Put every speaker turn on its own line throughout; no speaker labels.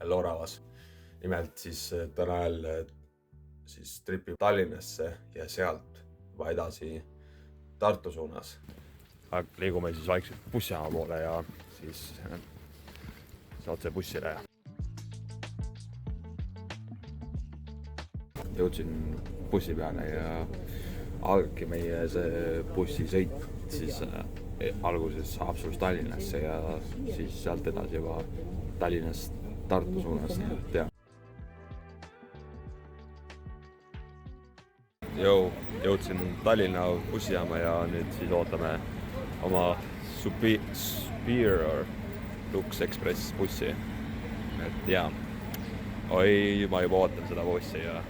Loravas. Nimelt siis täna jälle siis tripib Tallinnasse ja sealt juba edasi Tartu suunas. Liigume siis vaikselt bussijaama poole ja siis otse bussile. Jõudsin bussi peale ja algabki meie see bussisõit siis alguses Haapsalust Tallinnasse ja siis sealt edasi juba Tallinnast Tartu suunas. Jõudsin Tallinna bussijaama ja nüüd siis ootame oma Superior Lux Express bussi. Et jaa, ma juba ootan seda bussi ja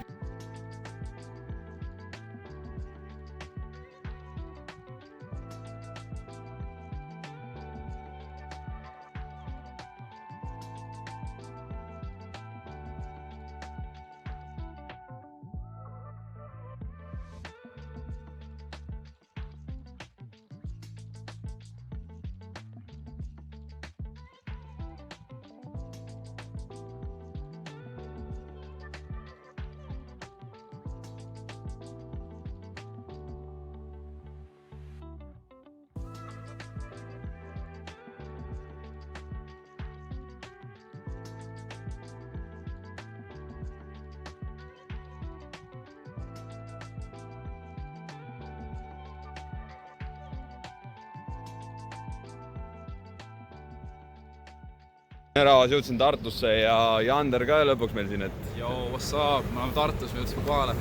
Rahvas jõudsin Tartusse ja Jander ka lõpuks meil siin, et...
Joo, what's up? Me oleme Tartus, me jõudsime kohale.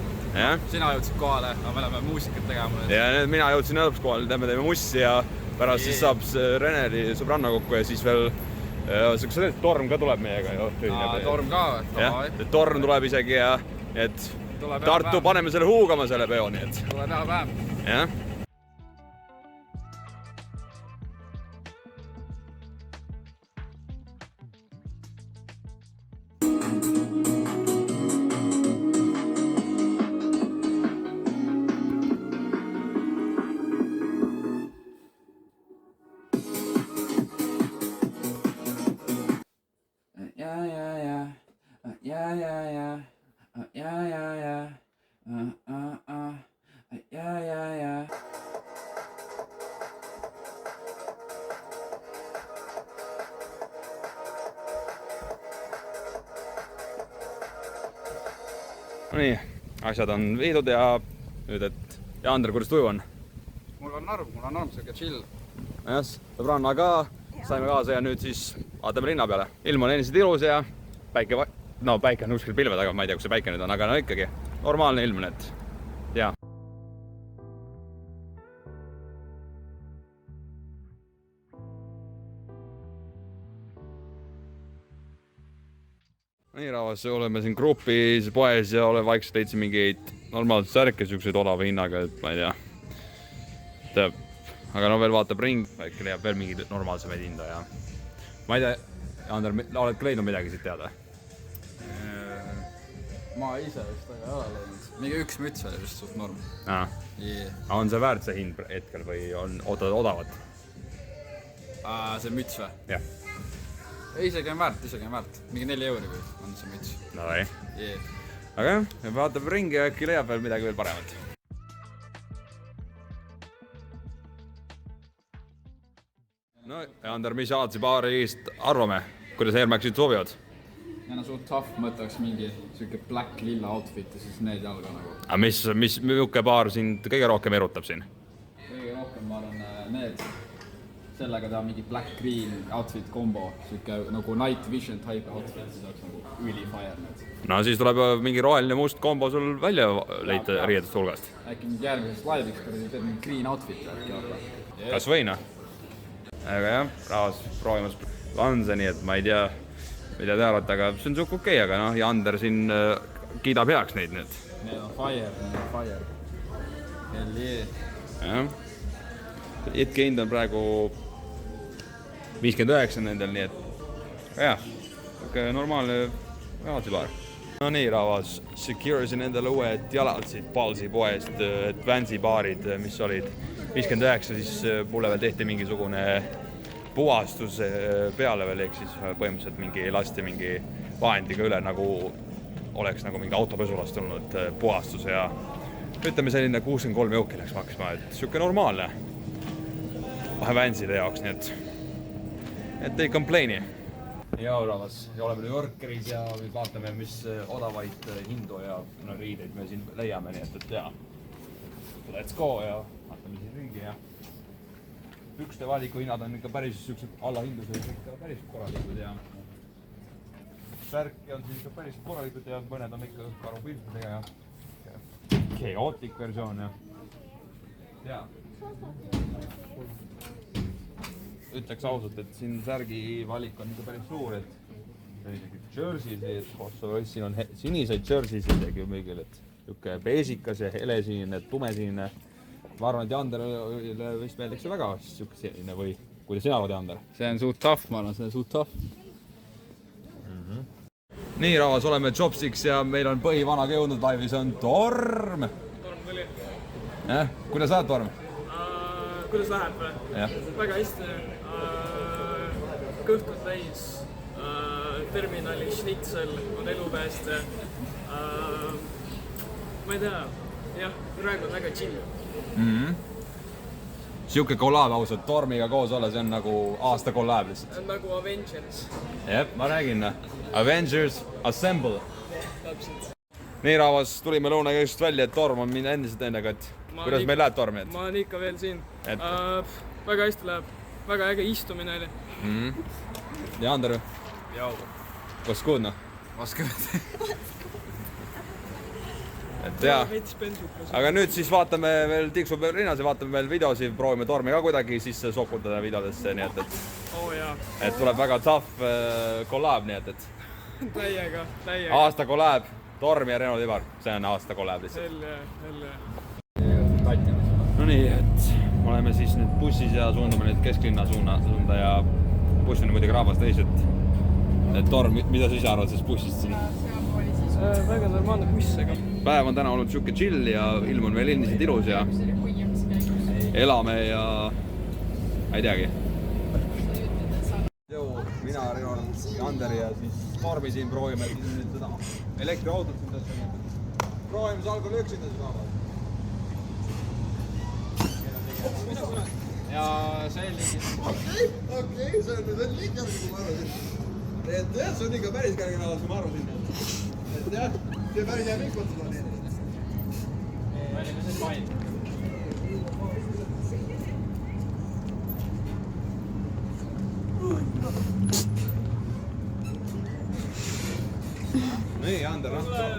Sina jõudsid kohale, aga me oleme muusikat tegema.
Ja nüüd mina jõudsin lõpuks kohale, teeme mussi ja pärast siis saab Reneli sõbranna kokku ja siis veel torm ka tuleb meiega.
Torm ka või?
Torm tuleb isegi ja et Tartu paneme selle huugama selle peo, nii et...
Tuleb väga päev.
Jah. Nii, asjad on viidud ja nüüd, et Jander, kuidas tuju on?
Mul on arm, siuke chill.
Jas, sõbranna ka, saime kaasa ja nüüd siis vaatame linna peale. Ilm on endiselt ilus ja päike on kuskil pilve taga, ma ei tea, kus see päike nüüd on, aga no ikkagi normaalne ilm, et jaa. Nii rahvas, oleme siin grupis poes ja oleme vaikselt leidsin mingeid normaalseid särke, siukseid odava hinnaga, et ma ei tea. Aga no veel vaatab ring, äkki leiab veel mingeid normaalsemaid hinda ja ma ei tea, Jander, oled ka leidnud midagi siit teada?
Ma ise vist väga ei ole leidnud. Mingi üks müts oli vist suht norm.
On see väärt see hind hetkel või on odavat?
See müts või?
Jah.
Isegi on väärt. Mingi 4 euri või on see müts.
No ei. Aga jah, vaatab ringi ja äkki leiab veel midagi veel paremat. No, Jander, mis Aatsi baarist arvame? Kuidas Airmaxid sobivad?
Neil on suht tough, mõtleks mingi siuke black lilla outfit ja siis need jalga nagu.
Aga mis milline baar sind kõige rohkem erutab siin?
Kõige rohkem ma arvan need. Sellega ta mingi black-green outfit kombo, siuke nagu night vision type outfit, siis oleks nagu üli fire need.
No siis tuleb mingi roheline must kombo sul välja leida riietust hulgast.
Äkki mingi järgmisest laiviks, kui teed mingi green outfit äkki olla.
Kas võina? Aga jah, rahvas proovimas on see nii, et ma ei tea, mida te arvate, aga see on suuk okei, aga noh, Jander siin kiidab heaks neid nüüd.
Need on fire. Hell yeah.
Jah. Hetkehind on praegu 59 nendel, nii et jah, normaalne Aatsi-baar. No nii, rahvas, securisin endale uued jalad siit Palsi poest, Advance'i baarid, mis olid 59, siis mulle veel tehti mingisugune puhastus peale veel, ehk siis põhimõtteliselt mingi lasti mingi vahendiga üle, nagu oleks nagu mingi autopesulast tulnud puhastus ja ütleme selline 63 jõuki läks maksma, et siuke normaalne Vanside jaoks, nii et ei complain'i. Ja oravas, ja oleme New Yorkeris ja vaatame, mis odavaid hindu ja riideid me siin leiame, nii et jaa. Let's go ja vaatame siin ringi ja pükste valiku hinnad on ikka päris siuksed allahindlused ikka päris korralikud ja särki on siin ikka päris korralikud ja mõned on ikka karupiltidega ja chaotic versioon ja ütleks ausalt, et siin särgi valik on ikka päris suur, et sellised jersey'sid, siin on siniseid jersey'sid tegi müügil, et niisugune beesikas ja helesinine, tumesinine. Ma arvan, et Janderile vist meeldiks see väga niisugune selline või kuidas sina arvad, Jander?
See on suht tough, ma arvan, see on suht tough.
Nii, rahvas, oleme Chopsticks ja meil on põhivanaga jõudnud laivis on Torm.
Torm tuli.
Kuidas lähed, Torm?
Kuidas läheb või? Väga hästi. Kõht on täis. Terminali schnitzel on elupääste. Ma ei tea. Jah, praegu on väga chill.
Siuke kollaab ausalt, Tormiga koos olla, see on nagu aasta kollaab lihtsalt.
Nagu Avengers.
Jep, ma räägin. Avengers Assemble.
Täpselt.
Nii, rahvas, tulime lõunakeskust välja, et Torm on minna endiselt endaga, et kuidas meil läheb, Torm?
Ma olen ikka veel siin. Väga hästi läheb. Väga äge istumine oli.
Ja Ander?
Jau.
What's good, noh?
Oskab.
Et jaa. Aga nüüd siis vaatame veel, tiksub veel rinnas ja vaatame veel videosi, proovime Tormi ka kuidagi sisse sokutada videodesse, nii et et tuleb väga tough kollaab, nii et
Täiega.
Aasta kollaab, Torm ja Reno Tibar, see on aasta kollaab lihtsalt. No nii, et oleme siis nüüd bussis ja suundame nüüd kesklinna suunda ja buss on muidugi rahvast täis, et Torm, mida sa ise arvad sellest bussist siin?
Väga normaalne buss, ega.
Päev on täna olnud siuke chill ja ilm on veel endiselt ilus ja elame ja ma ei teagi. Mina, Reno, Ander ja siis Tormi siin proovime nüüd seda elektriautot siin tõsta. Proovime see alkohol üksinda siis vaadata.
Ja see oli
Okei, see on nii kerge, kui ma arvasin. Et jah, see on ikka päris kerge näolas, kui ma arvasin. Et jah, see päris hea mikot seda on.
Välime see fine.
Nii, Ander,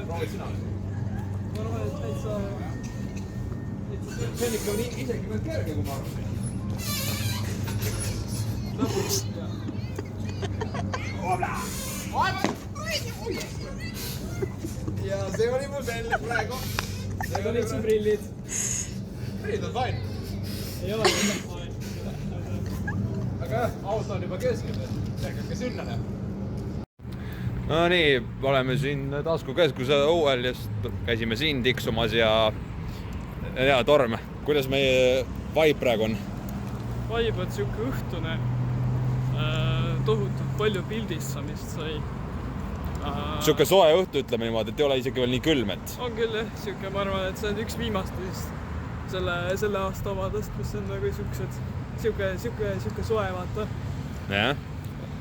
proovid sina.
Ma arvan, et täitsa...
See on ikka isegi veel kerge, kui ma arvasin. Ja see oli mu selg praegu.
Need olid su prillid.
Prillid on fine.
Ei ole fine.
Aga jah, auto on juba keskel. See on ka sünnane. No nii, oleme siin taskukeskuse uuel ja käisime siin tiksumas ja Torm, kuidas meie vibe praegu on?
Vibe on siuke õhtune. Tohutult palju pildistamist sai.
Siuke soe õhtu, ütleme niimoodi, et ei ole isegi veel nii külm, et...
On küll jah, siuke, ma arvan, et see on üks viimastest selle aasta omadest, mis on nagu siuke soe, vaata.
Jah.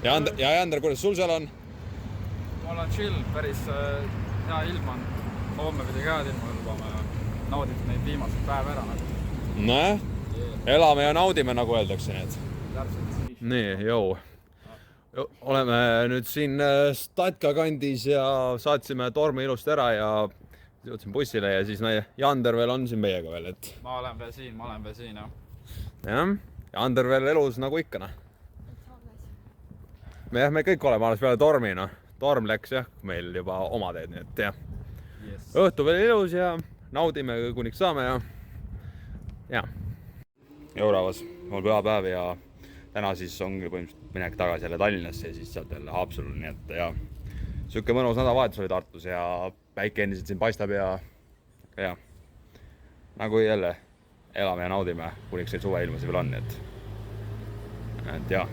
Ja Ander, kuidas sul seal on?
Mul on chill, päris hea ilm on. Homme pidi ka ilma lubama ja naudib neid viimaseid päev ära.
Näe, elame ja naudime, nagu öeldakse need.
Täpselt.
Nii, jõu. Oleme nüüd siin Statka kandis ja saatsime Tormi ilusti ära ja jõudsin bussile ja siis Jander veel on siin meiega veel, et...
Ma olen veel siin, jah.
Jah, Jander veel elus nagu ikka, noh. Me kõik oleme alles peale Tormi, noh. Torm läks jah, meil juba oma teed, nii et jah. Õhtu veel ilus ja naudime kuniks saame ja... jah. Jõuravas, mul pühapäev ja täna siis ongi põhimõtteliselt minek tagasi jälle Tallinnasse ja siis sealt jälle Haapsalule, nii et ja siuke mõnus nädalavahetus oli Tartus ja päike endiselt siin paistab ja nagu jälle elame ja naudime, kuniks neid suveilmasi veel on, nii et jah.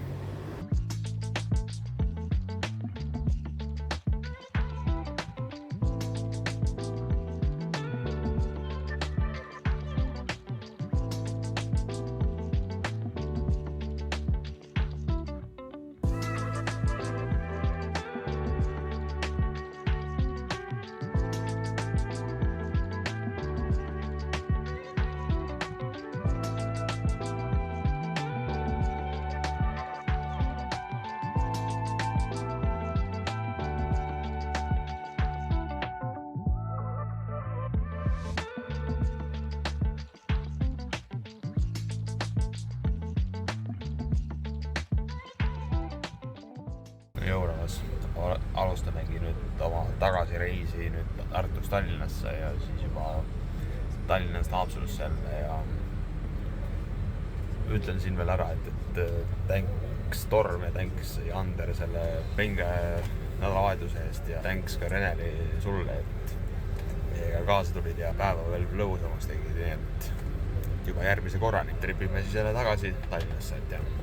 alustamegi nüüd oma tagasireisi nüüd Tartust Tallinnasse ja siis juba Tallinnast Haapsalusse jälle ja ütlen siin veel ära, et thanks Torm ja thanks Ander selle penge nädalavahetuse eest ja thanks ka Reneli sulle, et meiega kaasa tulid ja päeva veel lõbusamaks tegid, nii et juba järgmise korrani tripime siis jälle tagasi Tallinnasse, et jah.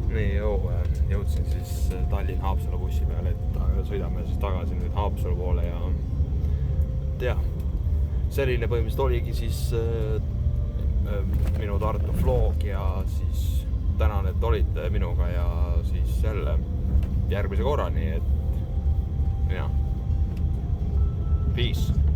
Nii, jõudsin siis Tallinn-Haapsalu bussi peale, et sõidame siis tagasi nüüd Haapsalu poole ja selline põhimõtteliselt oligi siis minu Tartu vlog ja siis tänan, et olite minuga ja siis jälle järgmise korrani, et jah, peace!